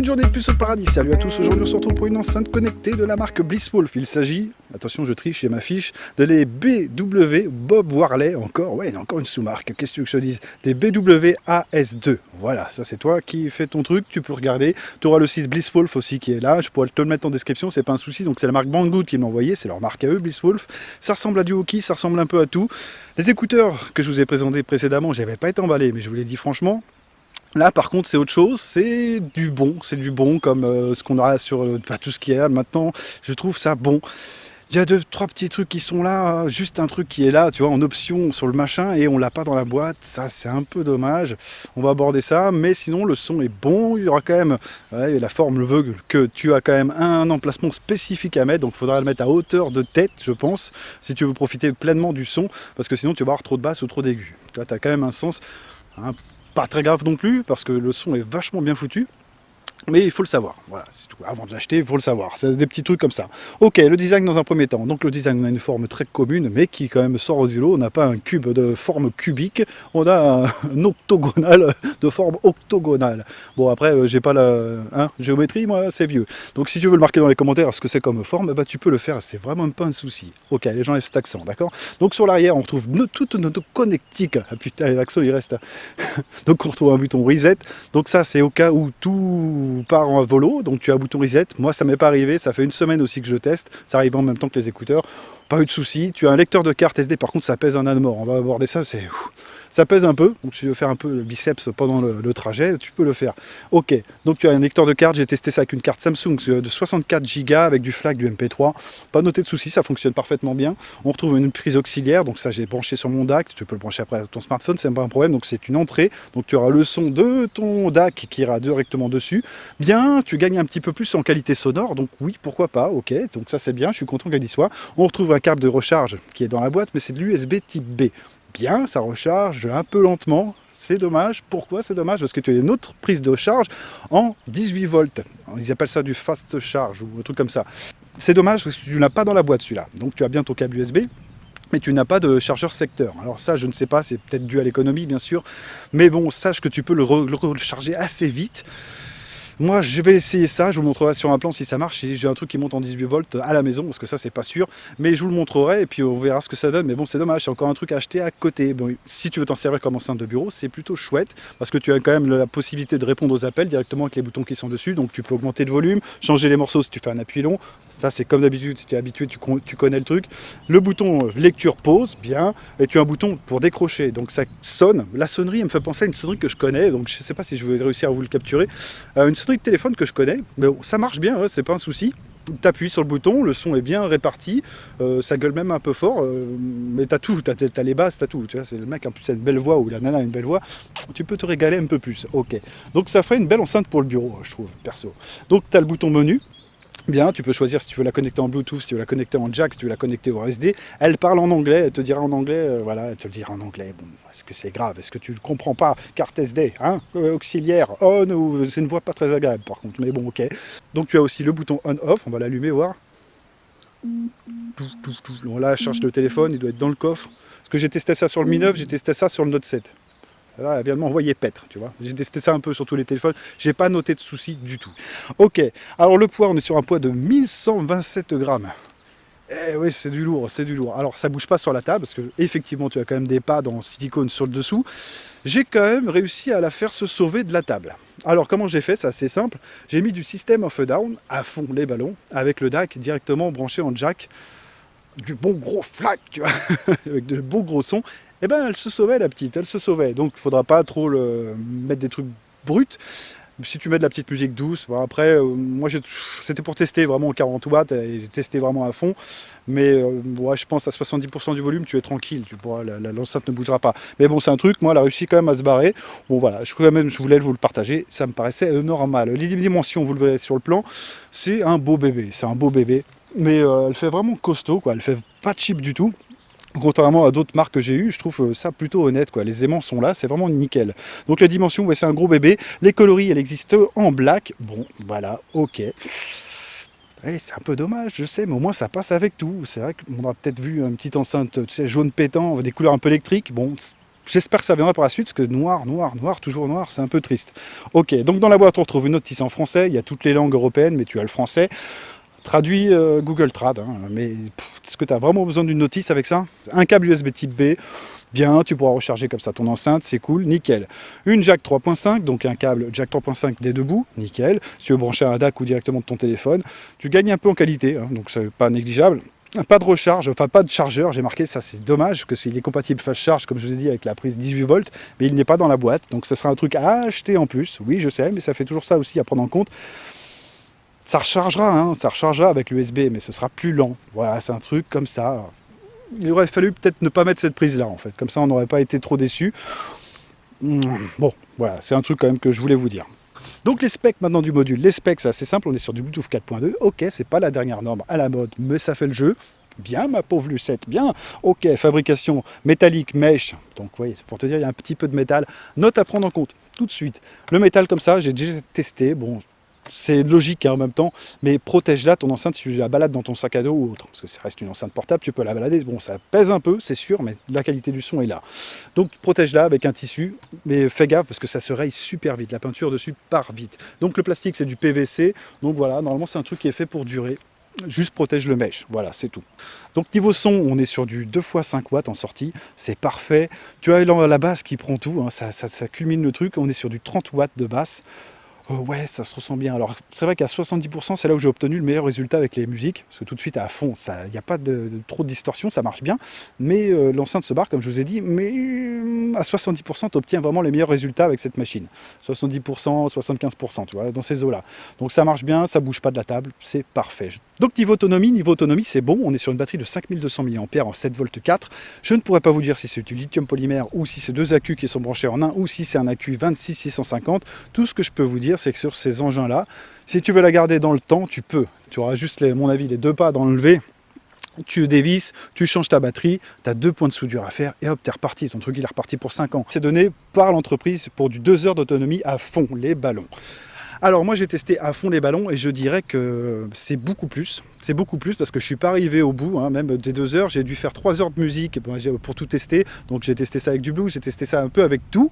journée de plus au paradis. Salut à tous, aujourd'hui on se retrouve pour une enceinte connectée de la marque Blisswolf. Il s'agit, attention je triche chez ma fiche, de les BW Bob Warley, encore une sous-marque, qu'est-ce que tu veux que je te dise, des BW AS2. Voilà, ça c'est toi qui fais ton truc, tu peux regarder. Tu auras le site Blisswolf aussi qui est là, je pourrais te le mettre en description, c'est pas un souci. Donc c'est la marque Banggood qui m'a envoyé, c'est leur marque à eux, Blisswolf. Ça ressemble à du hockey, ça ressemble un peu à tout. Les écouteurs que je vous ai présentés précédemment, j'avais pas été emballé, mais je vous l'ai dit franchement. Là, par contre, c'est autre chose, c'est du bon comme ce qu'on a sur tout ce qui est là maintenant. Je trouve ça bon. Il y a deux, trois petits trucs qui sont là, juste un truc qui est là, tu vois, en option sur le machin et on l'a pas dans la boîte. Ça, c'est un peu dommage. On va aborder ça, mais sinon, le son est bon. Il y aura quand même, la forme le veut que tu as quand même un emplacement spécifique à mettre, donc il faudra le mettre à hauteur de tête, je pense, si tu veux profiter pleinement du son, parce que sinon, tu vas avoir trop de basse ou trop d'aigus. Tu as quand même un sens. Pas très grave non plus, parce que le son est vachement bien foutu. Mais il faut le savoir, voilà, c'est tout. Avant de l'acheter, il faut le savoir. C'est des petits trucs comme ça. Ok, le design dans un premier temps. Donc le design, on a une forme très commune, mais qui quand même sort du lot. On n'a pas un cube de forme cubique, on a un octogonal de forme octogonale. Bon, après, j'ai pas la géométrie, moi, c'est vieux. Donc si tu veux le marquer dans les commentaires ce que c'est comme forme, bah, tu peux le faire, c'est vraiment pas un souci. Ok, les gens aiment cet accent, d'accord. Donc sur l'arrière, on retrouve toute notre connectique. Ah putain, l'accent, il reste. Donc on retrouve un bouton reset. Donc ça, c'est au cas où tout part en volo, donc tu as un bouton reset. Moi, ça m'est pas arrivé, ça fait une semaine aussi que je teste, ça arrive en même temps que les écouteurs, pas eu de souci. Tu as un lecteur de carte SD, par contre ça pèse un âne mort, on va aborder ça, ça pèse un peu, donc si tu veux faire un peu le biceps pendant le trajet, tu peux le faire. Ok, donc tu as un lecteur de carte, j'ai testé ça avec une carte Samsung de 64 Go avec du FLAC, du MP3, pas noté de souci, ça fonctionne parfaitement bien. On retrouve une prise auxiliaire, donc ça j'ai branché sur mon DAC, tu peux le brancher après à ton smartphone, c'est pas un problème, donc c'est une entrée, donc tu auras le son de ton DAC qui ira directement dessus. Bien, tu gagnes un petit peu plus en qualité sonore, donc oui, pourquoi pas, ok, donc ça c'est bien, je suis content qu'elle y soit. On retrouve un câble de recharge qui est dans la boîte, mais c'est de l'USB type B. Bien, ça recharge un peu lentement, c'est dommage. Pourquoi c'est dommage? Parce que tu as une autre prise de charge en 18 volts. Ils appellent ça du fast charge ou un truc comme ça. C'est dommage parce que tu n'as pas dans la boîte celui-là. Donc tu as bien ton câble USB, mais tu n'as pas de chargeur secteur. Alors ça, je ne sais pas, c'est peut-être dû à l'économie, bien sûr. Mais bon, sache que tu peux le recharger assez vite. Moi, je vais essayer ça, je vous montrerai sur un plan si ça marche, si j'ai un truc qui monte en 18 volts à la maison, parce que ça, c'est pas sûr, mais je vous le montrerai et puis on verra ce que ça donne. Mais bon, c'est dommage, c'est encore un truc à acheter à côté. Bon, si tu veux t'en servir comme enceinte de bureau, c'est plutôt chouette, parce que tu as quand même la possibilité de répondre aux appels directement avec les boutons qui sont dessus, donc tu peux augmenter le volume, changer les morceaux si tu fais un appui long. Ça, c'est comme d'habitude, si tu es habitué, tu connais le truc. Le bouton lecture pause, bien, et tu as un bouton pour décrocher, donc ça sonne. La sonnerie, elle me fait penser à une sonnerie que je connais, donc je ne sais pas si je vais réussir à vous le capturer. Une sonnerie de téléphone que je connais, mais bon, ça marche bien, c'est pas un souci. Tu appuies sur le bouton, le son est bien réparti, ça gueule même un peu fort, mais t'as tout, t'as les basses, t'as tout. Tu vois, c'est le mec en plus a une belle voix ou la nana a une belle voix, tu peux te régaler un peu plus. Ok, donc ça fait une belle enceinte pour le bureau, je trouve, perso. Donc tu as le bouton menu. Bien, tu peux choisir si tu veux la connecter en Bluetooth, si tu veux la connecter en jack, si tu veux la connecter au SD. Elle parle en anglais, elle te dira en anglais, voilà, elle te le dira en anglais. Bon, est-ce que c'est grave? Est-ce que tu ne comprends pas? Carte SD, hein, auxiliaire, on, ou c'est une voix pas très agréable par contre, mais bon, ok. Donc tu as aussi le bouton on-off, on va l'allumer, voir. Bon, là, charge le téléphone, il doit être dans le coffre. Parce que j'ai testé ça sur le Mi 9, j'ai testé ça sur le Note 7. Là, elle vient de m'envoyer pêtre, tu vois. J'ai testé ça un peu sur tous les téléphones. J'ai pas noté de soucis du tout. Ok. Alors le poids, on est sur un poids de 1127 grammes. Eh oui, c'est du lourd, c'est du lourd. Alors ça bouge pas sur la table parce que effectivement, tu as quand même des pads en silicone sur le dessous. J'ai quand même réussi à la faire se sauver de la table. Alors comment j'ai fait? C'est assez simple. J'ai mis du système of down à fond les ballons avec le DAC directement branché en jack. Du bon gros flac, tu vois, avec de bons gros sons. Eh ben elle se sauvait la petite, elle se sauvait. Donc il ne faudra pas trop mettre des trucs bruts. Si tu mets de la petite musique douce, bon, après, moi c'était pour tester vraiment 40 watts et tester vraiment à fond. Mais ouais, je pense à 70% du volume, tu es tranquille, l'enceinte ne bougera pas. Mais bon, c'est un truc, moi, elle a réussi quand même à se barrer. Bon voilà, je voulais vous le partager, ça me paraissait normal. Les dimensions, vous le verrez sur le plan, c'est un beau bébé, Mais elle fait vraiment costaud, quoi. Elle fait pas cheap du tout. Contrairement à d'autres marques que j'ai eues, je trouve ça plutôt honnête, quoi. Les aimants sont là, c'est vraiment nickel. Donc la dimension, ouais, c'est un gros bébé. Les coloris, elle existe en black. Bon, voilà, ok. Ouais, c'est un peu dommage, je sais, mais au moins ça passe avec tout. C'est vrai qu'on aura peut-être vu une petite enceinte, tu sais, jaune pétant, des couleurs un peu électriques. Bon, J'espère que ça viendra par la suite, parce que noir, toujours noir, c'est un peu triste. Ok, donc dans la boîte, on retrouve une notice en français, il y a toutes les langues européennes, mais tu as le français. Traduit Google Trad, hein, mais est-ce que tu as vraiment besoin d'une notice avec ça? Un câble USB type B, bien, tu pourras recharger comme ça ton enceinte, c'est cool, nickel. Une jack 3.5, donc un câble jack 3.5 des deux bouts, nickel. Si tu veux brancher un DAC ou directement de ton téléphone, tu gagnes un peu en qualité, hein, donc c'est pas négligeable. Pas de recharge, enfin pas de chargeur, j'ai marqué ça, c'est dommage, parce qu'il est compatible fast charge, comme je vous ai dit, avec la prise 18 volts, mais il n'est pas dans la boîte, donc ce sera un truc à acheter en plus, oui je sais, mais ça fait toujours ça aussi à prendre en compte. Ça rechargera, hein, ça rechargera avec l'USB, mais ce sera plus lent. Voilà, c'est un truc comme ça. Il aurait fallu peut-être ne pas mettre cette prise-là, en fait. Comme ça, on n'aurait pas été trop déçus. Bon, voilà, c'est un truc quand même que je voulais vous dire. Donc les specs maintenant du module. Les specs, c'est assez simple, on est sur du Bluetooth 4.2. Ok, c'est pas la dernière norme à la mode, mais ça fait le jeu. Bien, ma pauvre Lucette, bien. Ok, fabrication métallique, mèche. Donc, oui, c'est pour te dire, il y a un petit peu de métal. Note à prendre en compte, tout de suite. Le métal comme ça, j'ai déjà testé. Bon, c'est logique hein, en même temps, mais protège-la, ton enceinte, si tu la balades dans ton sac à dos ou autre, parce que ça reste une enceinte portable, tu peux la balader, bon ça pèse un peu, c'est sûr, mais la qualité du son est là. Donc protège-la avec un tissu, mais fais gaffe parce que ça se raye super vite, la peinture dessus part vite. Donc le plastique c'est du PVC, donc voilà, normalement c'est un truc qui est fait pour durer. Juste protège le mesh, voilà, c'est tout. Donc niveau son, on est sur du 2x5 watts en sortie, c'est parfait. Tu as la basse qui prend tout, hein, ça culmine le truc, on est sur du 30 watts de basse. Ouais, ça se ressent bien. Alors, c'est vrai qu'à 70%, c'est là où j'ai obtenu le meilleur résultat avec les musiques. Parce que tout de suite, à fond, il n'y a pas trop de distorsion, ça marche bien. Mais l'enceinte se barre, comme je vous ai dit. Mais à 70%, tu obtiens vraiment les meilleurs résultats avec cette machine. 70%, 75%, tu vois, dans ces eaux-là. Donc, ça marche bien, ça bouge pas de la table, c'est parfait. Donc, niveau autonomie, c'est bon. On est sur une batterie de 5200 mAh en 7 volts 4. Je ne pourrais pas vous dire si c'est du lithium polymère ou si c'est deux accus qui sont branchés en un ou si c'est un accu 26650. Tout ce que je peux vous dire, c'est que sur ces engins-là, si tu veux la garder dans le temps, tu peux. Tu auras juste, à mon avis, les deux pas d'enlever. Tu dévisses, tu changes ta batterie, tu as 2 points de soudure à faire et hop, t'es reparti. Ton truc, il est reparti pour 5 ans. C'est donné par l'entreprise pour du 2 heures d'autonomie à fond, les ballons. Alors moi j'ai testé à fond les ballons et je dirais que c'est beaucoup plus. C'est beaucoup plus parce que je suis pas arrivé au bout, hein, même des 2 heures. J'ai dû faire 3 heures de musique pour tout tester. Donc j'ai testé ça avec du blues, j'ai testé ça un peu avec tout.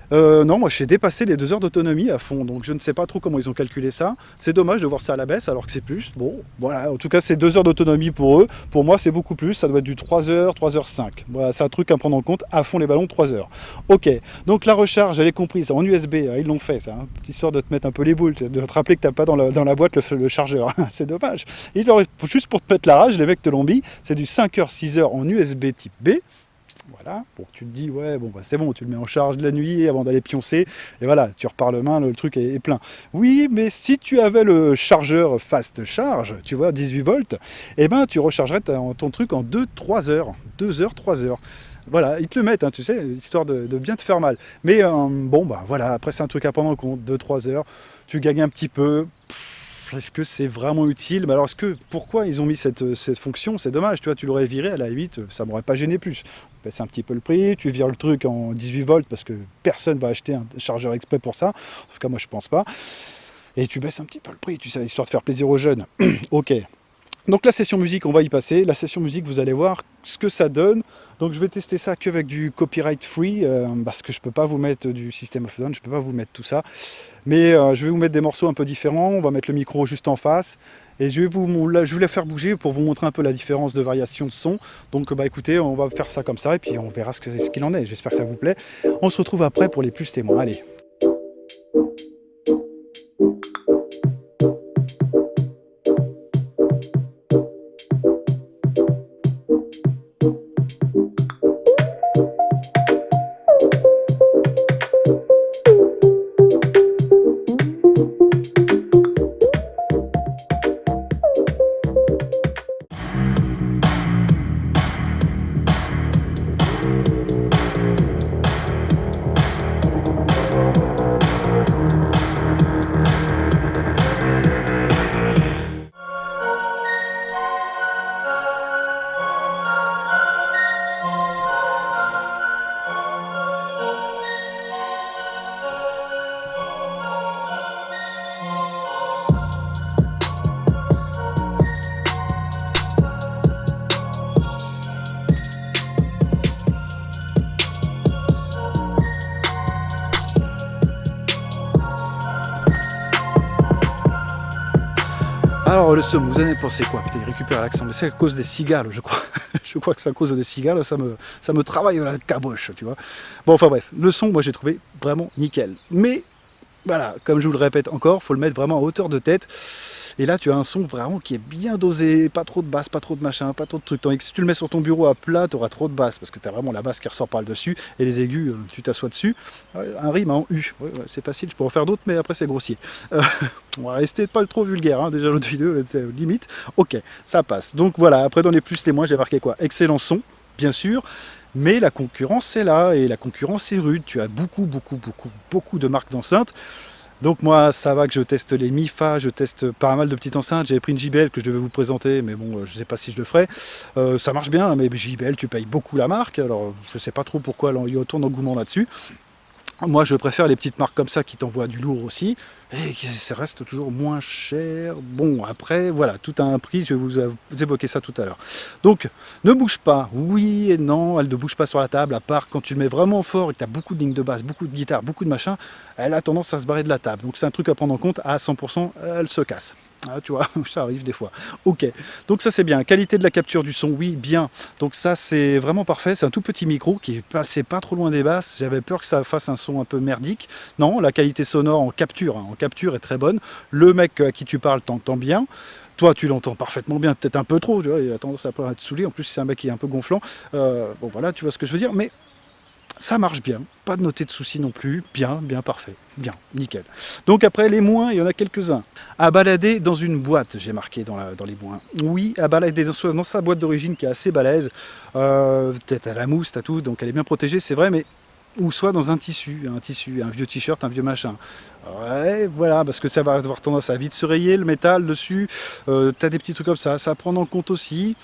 Non, moi j'ai dépassé les 2 heures d'autonomie à fond, donc je ne sais pas trop comment ils ont calculé ça. C'est dommage de voir ça à la baisse alors que c'est plus. Bon, voilà, en tout cas c'est 2 heures d'autonomie pour eux. Pour moi c'est beaucoup plus, ça doit être du 3 heures, 3 heures 5. Voilà, c'est un truc à prendre en compte, à fond les ballons 3 heures. Ok, donc la recharge, elle est comprise en USB, ils l'ont fait ça, hein, histoire de te mettre un peu les boules, de te rappeler que t'as pas dans la boîte le chargeur, c'est dommage. Juste pour te mettre la rage, les mecs te l'ont mis, c'est du 5 heures, 6 heures en USB type B. Voilà, bon, tu te dis, ouais, bon, bah, c'est bon, tu le mets en charge de la nuit avant d'aller pioncer, et voilà, tu repars le main, le truc est plein. Oui, mais si tu avais le chargeur fast charge, tu vois, 18 volts, eh ben, tu rechargerais ton truc en 2-3 heures. 2 heures, 3 heures. Voilà, ils te le mettent, hein, tu sais, histoire de bien te faire mal. Mais bon, bah voilà, après c'est un truc à prendre en compte, 2-3 heures, tu gagnes un petit peu. Est-ce que c'est vraiment utile? Mais alors, pourquoi ils ont mis cette fonction? C'est dommage, tu vois, tu l'aurais viré à la 8, ça m'aurait pas gêné plus. C'est un petit peu le prix, tu vires le truc en 18 volts parce que personne va acheter un chargeur exprès pour ça. En tout cas, moi, je pense pas. Et tu baisses un petit peu le prix, tu sais, histoire de faire plaisir aux jeunes. Ok. Donc la session musique, on va y passer. La session musique, vous allez voir ce que ça donne. Donc je vais tester ça qu'avec du copyright free, parce que je ne peux pas vous mettre du System of a Down, je ne peux pas vous mettre tout ça. Mais je vais vous mettre des morceaux un peu différents, on va mettre le micro juste en face. Et je vais la faire bouger pour vous montrer un peu la différence de variation de son. Donc bah écoutez, on va faire ça comme ça et puis on verra ce qu'il en est. J'espère que ça vous plaît. On se retrouve après pour les plus témoins. Allez. Alors le son, vous en avez pensé quoi? Putain, il récupère l'accent, mais c'est à cause des cigales, je crois. Je crois que c'est à cause des cigales, ça me travaille la caboche, tu vois. Bon, enfin bref, le son, moi j'ai trouvé vraiment nickel. Mais voilà, comme je vous le répète encore, faut le mettre vraiment à hauteur de tête. Et là, tu as un son vraiment qui est bien dosé, pas trop de basse, pas trop de machin, pas trop de trucs. Tandis que si tu le mets sur ton bureau à plat, tu auras trop de basse, parce que tu as vraiment la basse qui ressort par le dessus, et les aigus, tu t'assois dessus. Un rime en U, ouais, ouais, c'est facile, je pourrais en faire d'autres, mais après c'est grossier. On va rester pas trop vulgaire, hein. Déjà l'autre vidéo était limite. Ok, ça passe. Donc voilà, après dans les plus, les moins, j'ai marqué quoi? Excellent son, bien sûr. Mais la concurrence est là, et la concurrence est rude. Tu as beaucoup de marques d'enceintes. Donc moi, ça va que je teste les MIFA, je teste pas mal de petites enceintes. J'avais pris une JBL que je devais vous présenter, mais bon, je ne sais pas si je le ferai. Ça marche bien, mais JBL, tu payes beaucoup la marque. Alors, je ne sais pas trop pourquoi il y a autant d'engouement là-dessus. Moi, je préfère les petites marques comme ça qui t'envoient du lourd aussi, et qui ça reste toujours moins cher. Bon, après, voilà, tout a un prix, je vais vous évoquer ça tout à l'heure. Donc, ne bouge pas, oui et non, elle ne bouge pas sur la table, à part quand tu le mets vraiment fort et que tu as beaucoup de lignes de basse, beaucoup de guitare, beaucoup de machin, elle a tendance à se barrer de la table. Donc, c'est un truc à prendre en compte, à 100%, elle se casse. Ah, tu vois, ça arrive des fois. Ok, donc ça c'est bien. Qualité de la capture du son, oui, bien. Donc ça c'est vraiment parfait. C'est un tout petit micro qui passait pas trop loin des basses. J'avais peur que ça fasse un son un peu merdique. Non, la qualité sonore en capture, en capture est très bonne. Le mec à qui tu parles t'entend bien. Toi, tu l'entends parfaitement bien, peut-être un peu trop, tu vois, il a tendance à pas être saoulé. En plus, c'est un mec qui est un peu gonflant. Bon, voilà, tu vois ce que je veux dire. Mais ça marche bien, pas de noter de soucis non plus, bien, parfait, bien, nickel. Donc après les moins, il y en a quelques-uns. À balader dans une boîte, j'ai marqué dans les moins. Oui, à balader dans sa boîte d'origine qui est assez balèze, peut-être à la mousse, t'as tout, donc elle est bien protégée, c'est vrai, mais ou soit dans un tissu, un vieux t-shirt, un vieux machin. Ouais, voilà, parce que ça va avoir tendance à vite se rayer, le métal dessus, t'as des petits trucs comme ça à prendre en compte aussi.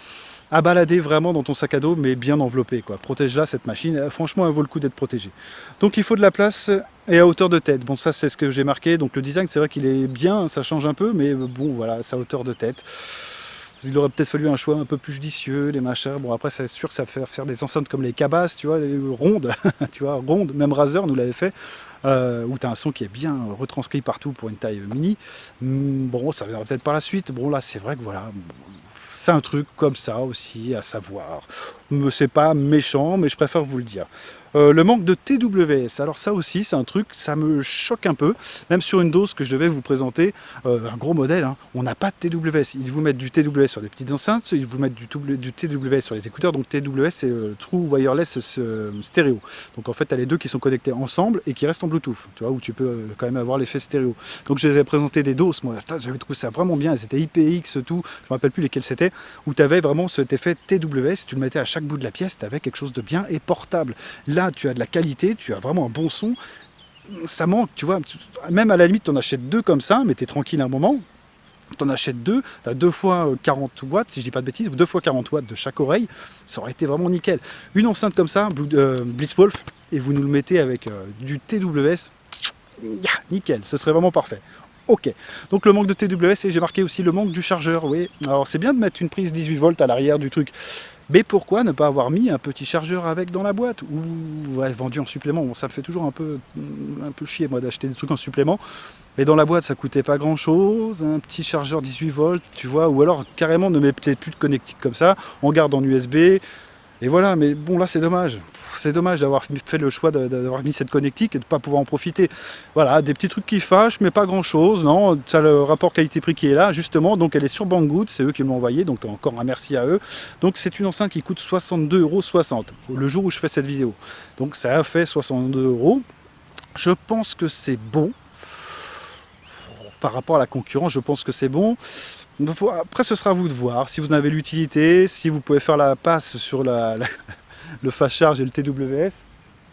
À balader vraiment dans ton sac à dos, mais bien enveloppé, quoi. Protège-la, cette machine. Franchement, elle vaut le coup d'être protégée. Donc il faut de la place et à hauteur de tête. Bon, ça c'est ce que j'ai marqué. Donc le design, c'est vrai qu'il est bien, ça change un peu, mais bon, voilà, c'est à hauteur de tête. Il aurait peut-être fallu un choix un peu plus judicieux, les machins. Bon, après, c'est sûr que ça fait faire des enceintes comme les cabasses, tu vois, les rondes, tu vois, rondes. Même Razer nous l'avait fait, où tu as un son qui est bien retranscrit partout pour une taille mini. Bon, ça viendra peut-être par la suite. Bon, là, c'est vrai que voilà, c'est un truc comme ça aussi à savoir. C'est pas méchant, mais je préfère vous le dire. Le manque de TWS, alors ça aussi c'est un truc, ça me choque un peu, même sur une dose que je devais vous présenter, un gros modèle, hein, on n'a pas de TWS, ils vous mettent du TWS sur des petites enceintes, ils vous mettent du TWS sur les écouteurs, donc TWS c'est True Wireless Stéréo, donc en fait tu as les deux qui sont connectés ensemble et qui restent en Bluetooth, tu vois, où tu peux quand même avoir l'effet stéréo. Donc je les ai présenté des doses, moi j'avais trouvé ça vraiment bien, c'était IPX, tout, je me rappelle plus lesquels c'était, où tu avais vraiment cet effet TWS, tu le mettais à chaque bout de la pièce, tu avais quelque chose de bien et portable. Là, tu as de la qualité, tu as vraiment un bon son. Ça manque, tu vois. Même à la limite, tu en achètes deux comme ça, mais tu es tranquille un moment. Tu en achètes deux, tu as 2 fois 40 watts, si je dis pas de bêtises, ou 2 fois 40 watts de chaque oreille. Ça aurait été vraiment nickel. Une enceinte comme ça, Blitzwolf, et vous nous le mettez avec du TWS, nickel, ce serait vraiment parfait. Ok, donc le manque de TWS, et j'ai marqué aussi le manque du chargeur, oui. Alors c'est bien de mettre une prise 18 volts à l'arrière du truc, mais pourquoi ne pas avoir mis un petit chargeur avec dans la boîte, ou ouais, vendu en supplément. Bon, ça me fait toujours un peu chier moi d'acheter des trucs en supplément, mais dans la boîte ça coûtait pas grand chose, un petit chargeur 18 volts, tu vois, ou alors carrément ne mettez plus de connectique comme ça, on garde en USB. Et voilà, mais bon là c'est dommage. C'est dommage d'avoir fait le choix d'avoir mis cette connectique et de ne pas pouvoir en profiter. Voilà, des petits trucs qui fâchent, mais pas grand chose. Non, tu as le rapport qualité-prix qui est là, justement. Donc elle est sur Banggood, c'est eux qui me l'ont envoyé, donc encore un merci à eux. Donc c'est une enceinte qui coûte 62,60 € le jour où je fais cette vidéo. Donc ça a fait 62 €. Je pense que c'est bon. Par rapport à la concurrence, je pense que c'est bon. Après, ce sera à vous de voir si vous en avez l'utilité, si vous pouvez faire la passe sur le fast charge et le TWS.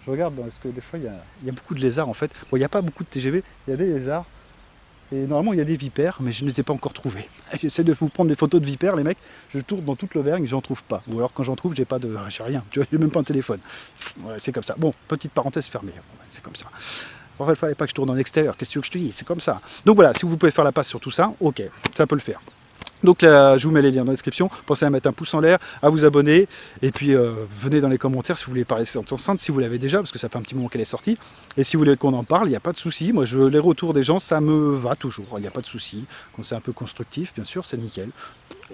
Je regarde parce que des fois il y a beaucoup de lézards en fait. Bon, il n'y a pas beaucoup de TGV, il y a des lézards. Et normalement il y a des vipères, mais je ne les ai pas encore trouvés. J'essaie de vous prendre des photos de vipères, les mecs. Je tourne dans toute l'Auvergne, j'en trouve pas. Ou alors quand j'en trouve, j'ai rien. Tu vois, j'ai même pas un téléphone. Ouais, c'est comme ça. Bon, petite parenthèse fermée. C'est comme ça. En fait, il ne fallait pas que je tourne en extérieur. Qu'est-ce que je te dis? C'est comme ça. Donc voilà, si vous pouvez faire la passe sur tout ça, ok, ça peut le faire. Donc là, je vous mets les liens dans la description. Pensez à mettre un pouce en l'air, à vous abonner. Et puis venez dans les commentaires si vous voulez parler de cette enceinte, si vous l'avez déjà, parce que ça fait un petit moment qu'elle est sortie. Et si vous voulez qu'on en parle, il n'y a pas de souci. Moi, les retours des gens, ça me va toujours. Il n'y a pas de souci. Quand c'est un peu constructif, bien sûr, c'est nickel.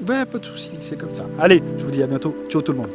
Ben, pas de souci, c'est comme ça. Allez, je vous dis à bientôt. Ciao tout le monde.